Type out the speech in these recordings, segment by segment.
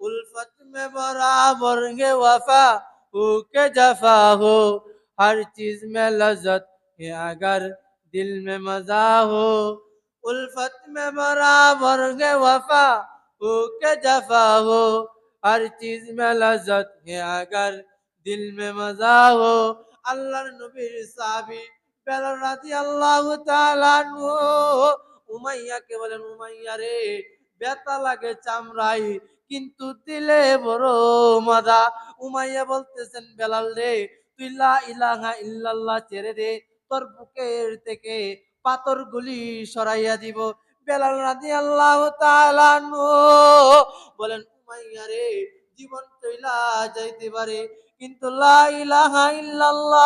उल्फत में बराबर के वफा हो के जफा हो, हर चीज में लज्जत है अगर दिल में मजा हो। उल्फत में बराबर के वफा हो के जफा हो, हर चीज में लज्जत है अगर दिल में मजा हो। আল্লাহর নবীর সাহাবী বেলাল রাদিয়াল্লাহু তাআলা আনহু উমাইয়াকে বলেন, উমাইয়া রে, ব্যথা লাগে চামড়ায় কিন্তু দিলে বড় মজা। উমাইয়া বলতেছেন, বেলাল রে, তুই লা ইলাহা ইল্লাল্লাহ ছেড়ে দে, তোর বুকের থেকে পাথরগুলি সরাইয়া দিব। বেলাল রাদিয়াল্লাহু তাআলা আনহু বলেন, উমাইয়া রে, জীবন চইলা যাইতে পারে কিন্তু লা ইলাহা ইল্লাল্লাহ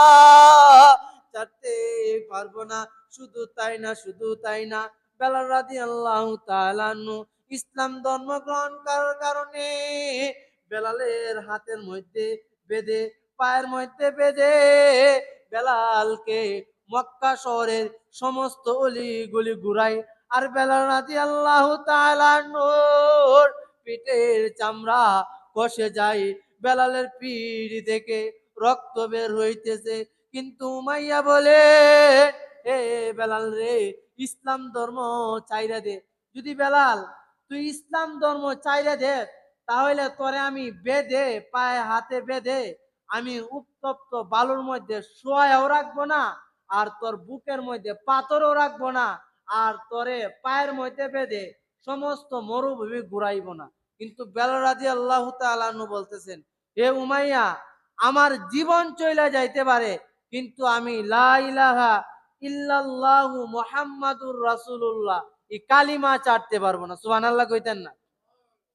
ছাড়তে পারবো না। শুধু তাই না, শুধু তাই না, বেলাল রাদিয়াল্লাহু তাআলা আনহু ইসলাম ধর্ম গ্রহণ করার কারণে বেলালের হাতের মধ্যে বেঁধে, পায়ের মধ্যে বেঁধে বেলালকে মক্কা শহরের সমস্ত অলিগলি ঘুরাই। আর বেলাল রাদিয়াল্লাহু তাআলা আনহুর পিঠের চামড়া কষে যায়, বেলালের পিঠ থেকে রক্ত বের হইতেছে। কিন্তু উমাইয়া বলে, হে বেলাল রে, ইসলাম ধর্ম চাইরা দে। যদি বেলাল তুই ইসলাম ধর্ম চাইরা দে, তাহলে তোরে আমি বেঁধে, পায়ে হাতে বেঁধে আমি উত্তপ্ত বালুর মধ্যে শোয়াও রাখবো না, আর তোর বুকের মধ্যে পাথরও রাখবো না, আর তোরে পায়ের মধ্যে বেঁধে সমস্ত মরুভূমি ঘুরাইব না। কিন্তু বেলাল রাদিয়াল্লাহু তাআলা আনহু বলতেছেন, হে উমাইয়া, আমার জীবন চলে যাইতে পারে কিন্তু আমি লা ইলাহা ইল্লাল্লাহু মুহাম্মাদুর রাসূলুল্লাহ এই কালিমা চাটতে পারবো না। সুবহানাল্লাহ কইতেন না?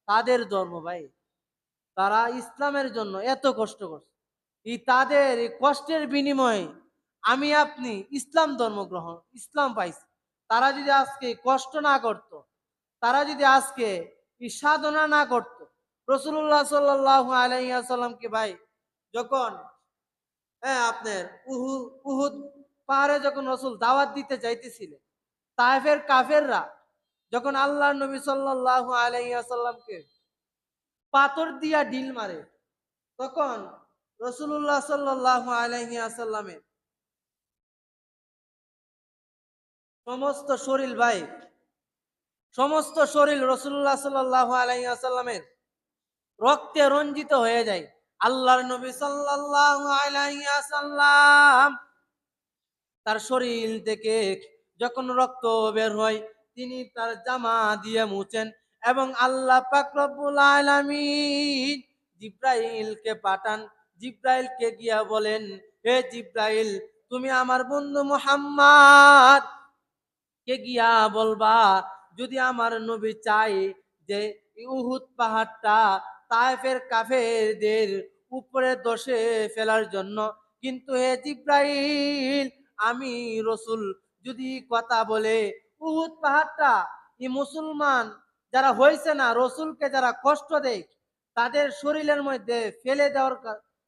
তাদের ধর্ম ভাই, তারা ইসলামের জন্য এত কষ্ট করছে, এই তাদের এই কষ্টের বিনিময়ে আমি আপনি ইসলাম ধর্ম গ্রহণ, ইসলাম পাইছি। তারা যদি আজকে কষ্ট না করত, তারা যদি আজকে এই সাধনা না করত, রাসূলুল্লাহ সাল্লাল্লাহু আলাইহি ওয়াসাল্লামকে ভাই যখন আপনার উহুদ পাহাড়ে যখন রাসূল দাওয়াত দিতে যাইতেছিলেন, তায়েফের কাফেররা যখন আল্লাহর নবী সাল্লাল্লাহু আলাইহি ওয়াসাল্লামকে পাথর দিয়া ঢিল মারে, তখন রাসূলুল্লাহ সাল্লাল্লাহু আলাইহি ওয়াসাল্লামের সমস্ত শরীর ভাই, সমস্ত শরীর রাসূলুল্লাহ সাল্লাল্লাহু আলাইহি ওয়াসাল্লামের রক্তে রঞ্জিত হয়ে যায়। আল্লাহর নবী সাল্লাল্লাহু আলাইহি ওয়াসাল্লাম তার শরীর থেকে যখন রক্ত বের হয়, তিনি তার জামা দিয়ে মুছেন এবং আল্লাহ পাক রব্বুল আলামিন জিব্রাইলকে পাঠান। জিব্রাইলকে গিয়া বলেন, হে জিব্রাইল, তুমি আমার বন্ধু মুহাম্মদ কে গিয়া বলবা, যদি আমার নবী চায় যে উহুদ পাহাড়টা তায়েফের কাফেরদের উপরে দশে ফেলার জন্য, কিন্তু হে জিব্রাইল, আমি রসুল যদি কথা বলে উহুদ পাহাড়টা এই মুসলমান যারা হয়েছে না, রসুলকে যারা কষ্ট দেয় তাদের শরীরের মধ্যে ফেলে দেওয়ার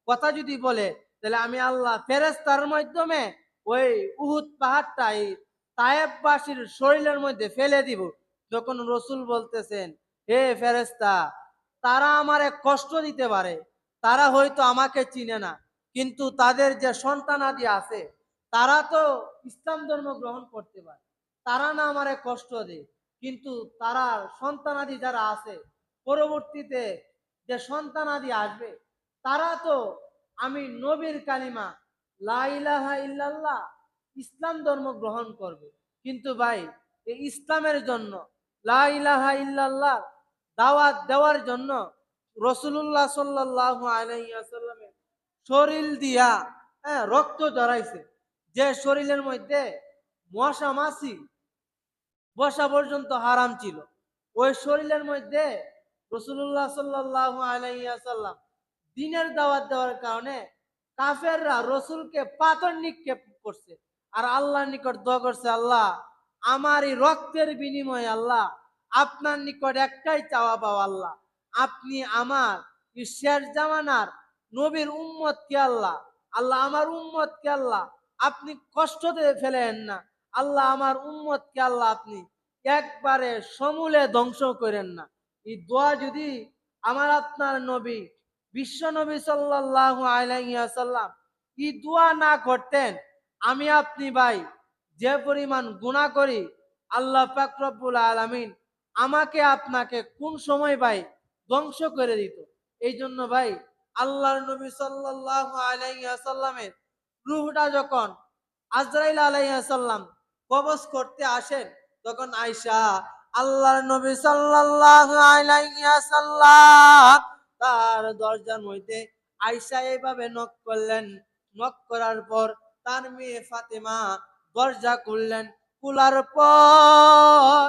কথা যদি বলে, তাহলে আমি আল্লাহ ফেরেশতার মাধ্যমে ওই উহুদ পাহাড়টা তায়েববাসীর শরীরের মধ্যে ফেলে দিব। যখন রসুল বলতেছেন, হে ফেরেশতা, তারা আমারে কষ্ট দিতে পারে, তারা হয়তো আমাকে চিনে না, কিন্তু তাদের যে সন্তানাদি আছে তারা তো ইসলাম ধর্ম গ্রহণ করতে পারে, তারা না আমারে কষ্ট দেয়, কিন্তু তারা সন্তানাদি যারা আছে, পরবর্তীতে যে সন্তানাদি আসবে, তারা তো আমি নবীর কালিমা লা ইলাহা ইল্লাল্লাহ ইসলাম ধর্ম গ্রহণ করবে। কিন্তু ভাই, এই ইসলামের জন্য, লা ইলাহা ইল্লাল্লাহ দাওয়াত দেওয়ার জন্য রাসূলুল্লাহ সাল্লাল্লাহু আলাইহি ওয়াসাল্লামের শরীর দিয়া রক্ত ঝরাইছে। যে শরীরের মধ্যে মশা মাছি বসা পর্যন্ত হারাম ছিল, ওই শরীরের মধ্যে রাসূলুল্লাহ সাল্লাল্লাহু আলাইহি ওয়াসাল্লাম দ্বীনের দাওয়াত দেওয়ার কারণে কাফেররা রসুলকে পাথর নিক্ষেপ করছে, আর আল্লাহর নিকট দোয়া করছে, আল্লাহ, আমার এই রক্তের বিনিময়ে আল্লাহ আপনার নিকট একটাই চাওয়া পাওয়া, আল্লাহ, আপনি আমার শেষ জামানার নবীর উম্মতকে আল্লাহ, আল্লাহ আমার উম্মতকে আল্লাহ আপনি কষ্ট দিয়ে ফেলেন না, আল্লাহ আমার উম্মতকে আল্লাহ আপনি একবারে সমূলে ধ্বংস করেন না। এই দোয়া যদি আমার আপনার নবী বিশ্ব নবী সাল্লাল্লাহু আলাইহি ওয়াসাল্লাম কি দোয়া না করতেন। আমি আপনি ভাই যে পরিমাণ গুনাহ করি, আল্লাহ পাক রব্বুল আলামিন আমাকে আপনাকে কোন সময় ভাই ধ্বংস করে দিত। এই জন্য ভাই আল্লাহর নবী সাল্লাল্লাহু আলাইহি ওয়াসাল্লামের রূহটা যখন আজরাইল আলাইহিস সালাম কবজ করতে আসেন, তখন আয়েশা আল্লাহর নবী সাল্লাল্লাহু আলাইহি ওয়াসাল্লাম তার দরজার মধ্যে আয়েশা এইভাবে নক করলেন। নক করার পর তার মেয়ে ফাতেমা দরজা খুললেন। খোলার পর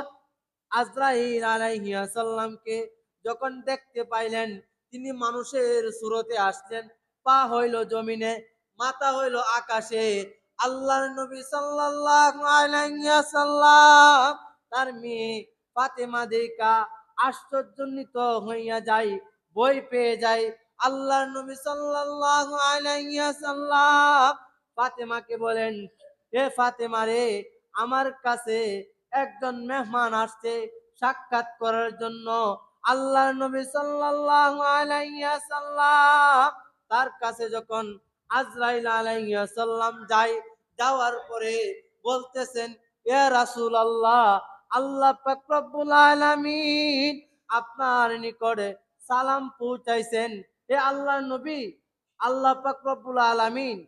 আজরাইল আলাইহিস সালামকে যখন দেখতে পাইলেন, তিনি মানুষের সুরতে আসলেন। পা হইল জমিনে, মাথা হইল আকাশে। আল্লাহর নবী সাল্লাল্লাহু আলাইহি ওয়াসাল্লাম তার মেয়ে ফাতেমা দেখা আশ্চর্যান্বিত হইয়া যায়, ভয় পেয়ে যায়। আল্লাহর নবী সাল্লাল্লাহু আলাইহি ওয়াসাল্লাম ফাতেমাকে বলেন, হে ফাতেমা রে, আমার কাছে একজন মেহমান আসছে সাক্ষাৎ করার জন্য। আল্লাহর নবী সাল্লাল্লাহু আলাইহি ওয়াসাল্লাম তার কাছে যখন আজরাইল আলাইহিস সালাম যায়, যাওয়ার পরে বলতেছেন, ইয়া রাসূলুল্লাহ, আল্লাহ পাক রব্বুল আলামিন আপনার নিকটে সালাম পৌঁছাইছেন। হে আল্লাহর নবী, আল্লাহ পাক রব্বুল আলামিন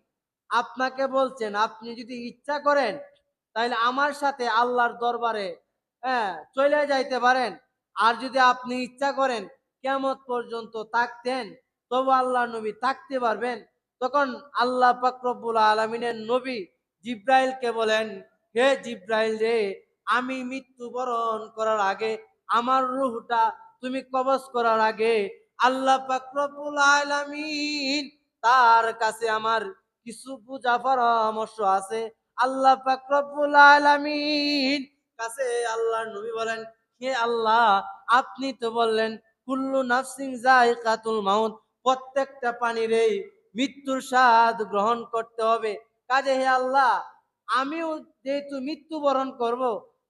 আপনাকে বলছেন, আপনি যদি ইচ্ছা করেন তাহলে আমার সাথে আল্লাহর দরবারে চলে যাইতে পারেন। আর যদি আপনি ইচ্ছা করেন কিয়ামত পর্যন্ত থাকতেন, তবু আল্লাহর নবী থাকতে পারবেন। তখন আল্লাহ পাক রব্বুল আলামিনের নবী জিব্রাইলকে বলেন, হে জিব্রাইল রে, আমি মৃত্যুবরণ করার আগে, আমার রূহটা তুমি কবজ করার আগে আল্লাহ পাক রব্বুল আলামিন তার কাছে আমার কিছু পূজা পরামর্শ আছে। আল্লাহ পাক রব্বুল আলামিন কাছে আল্লাহর নবী বলেন, হে আল্লাহ, আপনি তো বললেন কুল্লু নাফসিন যায়কাতুল মাউত, প্রত্যেকটা প্রাণীরই মৃত্যুর স্বাদ গ্রহণ করতে হবে। কাজে হে আল্লাহ, আমিও যেহেতু মৃত্যুবরণ করব,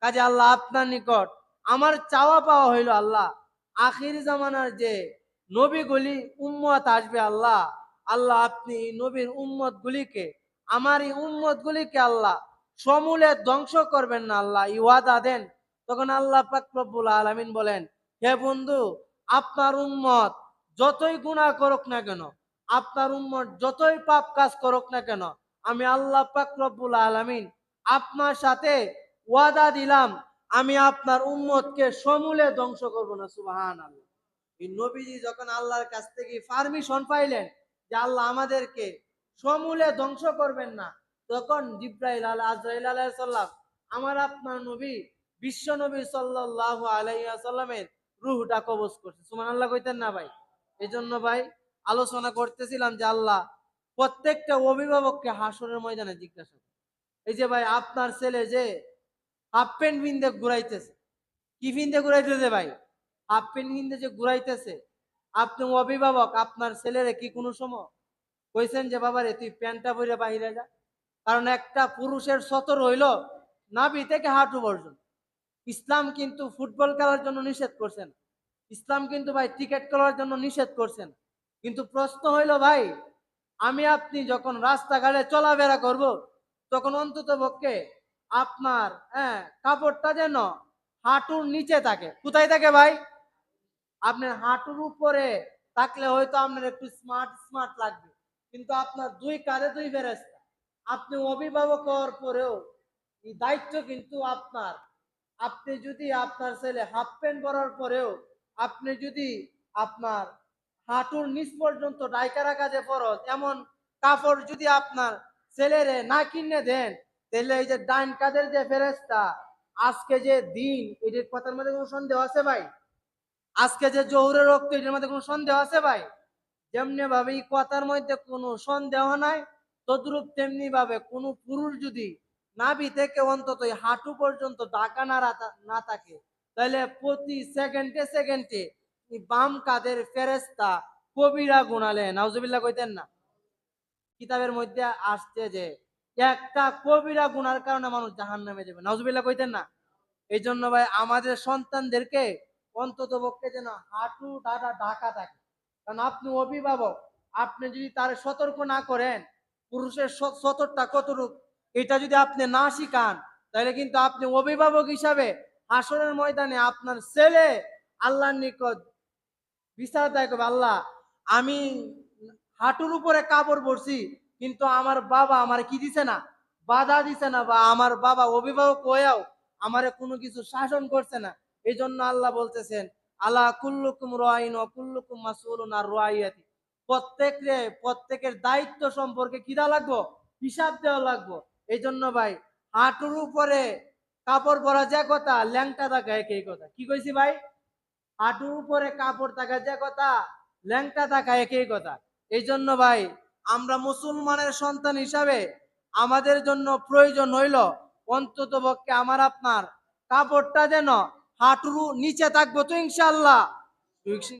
কাজে আল্লাহ আপনার নিকট আমার চাওয়া পাওয়া হইল, আল্লাহ আখির জামানার যে নবীগুলি উম্মত আসবে, আল্লাহ আল্লাহ আপনি নবীর উম্মত গুলিকে, আমার এই উম্মত গুলিকে আল্লাহ সমূলে ধ্বংস করবেন না, আল্লাহ এই ওয়াদা দেন। তখন আল্লাহ পাক রব্বুল আলামিন বলেন, হে বন্ধু, আপনার উম্মত যতই গুনাহ করুক না কেন, আপনার উম্মত যতই পাপ কাজ করুক না কেন, আমি আল্লাহ পাক রব্বুল আলামিন আপনার সাথে ওয়াদা দিলাম, আমি আপনার উম্মতকে সমূলে ধ্বংস করব না। সুবহানাল্লাহ। এই নবীজি যখন আল্লাহর কাছ থেকে পারমিশন পাইলেন যে আল্লাহ আমাদেরকে সমূলে ধ্বংস করবেন না, তখন জিব্রাইল আজরাইল আলাইহিস সালাম আমার আপনার নবী বিশ্ব নবী সাল্লাল্লাহু আলাইহি ওয়াসাল্লামের রূহটা কবজ করছে। সুবহানাল্লাহ কইতেন না ভাই? এজন্য ভাই আলোচনা করতেছিলাম যে আল্লাহ প্রত্যেকটা অভিভাবককে হাসরের ময়দানে জিজ্ঞাসা করে। এই যে ভাই আপনার ছেলে যে হাফ প্যান্ট পিনতে ঘুরাইতেছে, কি পিনতে ঘুরাইতেছে ভাই? হাফ প্যান্ট পিনতে যে ঘুরাইতেছে, আপনি অভিভাবক আপনার ছেলেরে কি কোনো সময় কইছেন যে বাবা রে তুই প্যান্টটা পরে বাইরে যা? কারণ একটা পুরুষের সতর হইল নাভি থেকে হাঁটু পর্যন্ত। ইসলাম কিন্তু ফুটবল খেলার জন্য নিষেধ করছেন, ইসলাম কিন্তু ভাই ক্রিকেট খেলার জন্য নিষেধ করছেন। কিন্তু প্রশ্ন হইল ভাই, আমি আপনি যখন রাস্তাঘাটে চলাফেরা করব, তখন অন্তত পক্ষে আপনার কাপড়টা যেন হাঁটুর নিচে থাকে। কোথায় থাকে ভাই? আপনার হাঁটুর উপরে থাকলে হয়তো আপনার একটু স্মার্ট স্মার্ট লাগবে, কিন্তু আপনার দুই কাঁধে দুই ফেরেশতা, আপনি অভিভাবক হওয়ার পরেও এই দায়িত্ব কিন্তু আপনার। আপনি যদি আপনার ছেলে হাফ প্যান্ট পরার পরেও আপনি যদি আপনার হাঁটুর নিচ পর্যন্ত ডাইকা রাখা যে ফরজ, এমন কাপড় যদি আপনার ছেলেরে না কিনে দেন, তাহলে এই যে ডাইন কাঁধের যে ফেরেশতা, আজকে যে দিন, এটির কথার মধ্যে কোনো সন্দেহ আছে ভাই? আজকে যে জহুরের রক্ত, এটার মধ্যে কোনো সন্দেহ আছে ভাই? যেমনি ভাবে এই কথার মধ্যে কোনো সন্দেহ নাই, তদ্রূপ তেমনি ভাবে কোন পুরুষ যদি নাভি থেকে অন্তত হাঁটু পর্যন্ত ঢাকা না থাকে, তাহলে প্রতি সেকেন্ডে সেকেন্ডে বাম কাঁধের ফেরেশতা কবিরা গুনালে নাউজুবিল্লাহ কইতেন না? কিতাবের মধ্যে আসছে যে একটা কবিরা গুনার কারণে মানুষ জাহান্নামে যাবে, নাউজুবিল্লাহ কইতেন না? এই জন্য ভাই আমাদের সন্তানদেরকে অন্তত পক্ষে যেন হাঁটু ডাটা ঢাকা থাকে। কারণ আপনি অভিভাবক, আপনি যদি তার সতর্ক না করেন, পুরুষের সতর্কতা কতটুক এটা যদি আপনি না শিখান, তাহলে কিন্তু আপনি অভিভাবক হিসাবে হাসরের ময়দানে আপনার ছেলে আল্লাহর নিকট বিচার দায় করবে, আল্লাহ আমি হাঁটুর উপরে কাপড় পরছি, কিন্তু আমার বাবা আমার কি দিছে না, বাধা দিছে না, বা আমার বাবা অভিভাবক হয়েও আমারে কোনো কিছু শাসন করছে না। এই জন্য আল্লাহ বলতেছেন, আলা কুল্লুকুম রাইন ওয়া কুল্লুকুম মাসউলুন আর রাইয়াতি, প্রত্যেকের দায়িত্ব সম্পর্কে কি দেওয়া লাগবো, হিসাব দেওয়া লাগবো। এই জন্য ভাই, হাঁটুর উপরে কাপড় পরা যে কথা, ল্যাংটা থাকা একই কথা। কি কইছি ভাই? হাঁটুর উপরে কাপড় থাকা যে কথা, ল্যাংটা থাকা একই কথা। এই জন্য ভাই, আমরা মুসলমানের সন্তান হিসাবে আমাদের জন্য প্রয়োজন হইল অন্তত পক্ষে আমার আপনার কাপড়টা যেন হাঁটুর নিচে থাকবো, তো ইনশাআল্লাহ।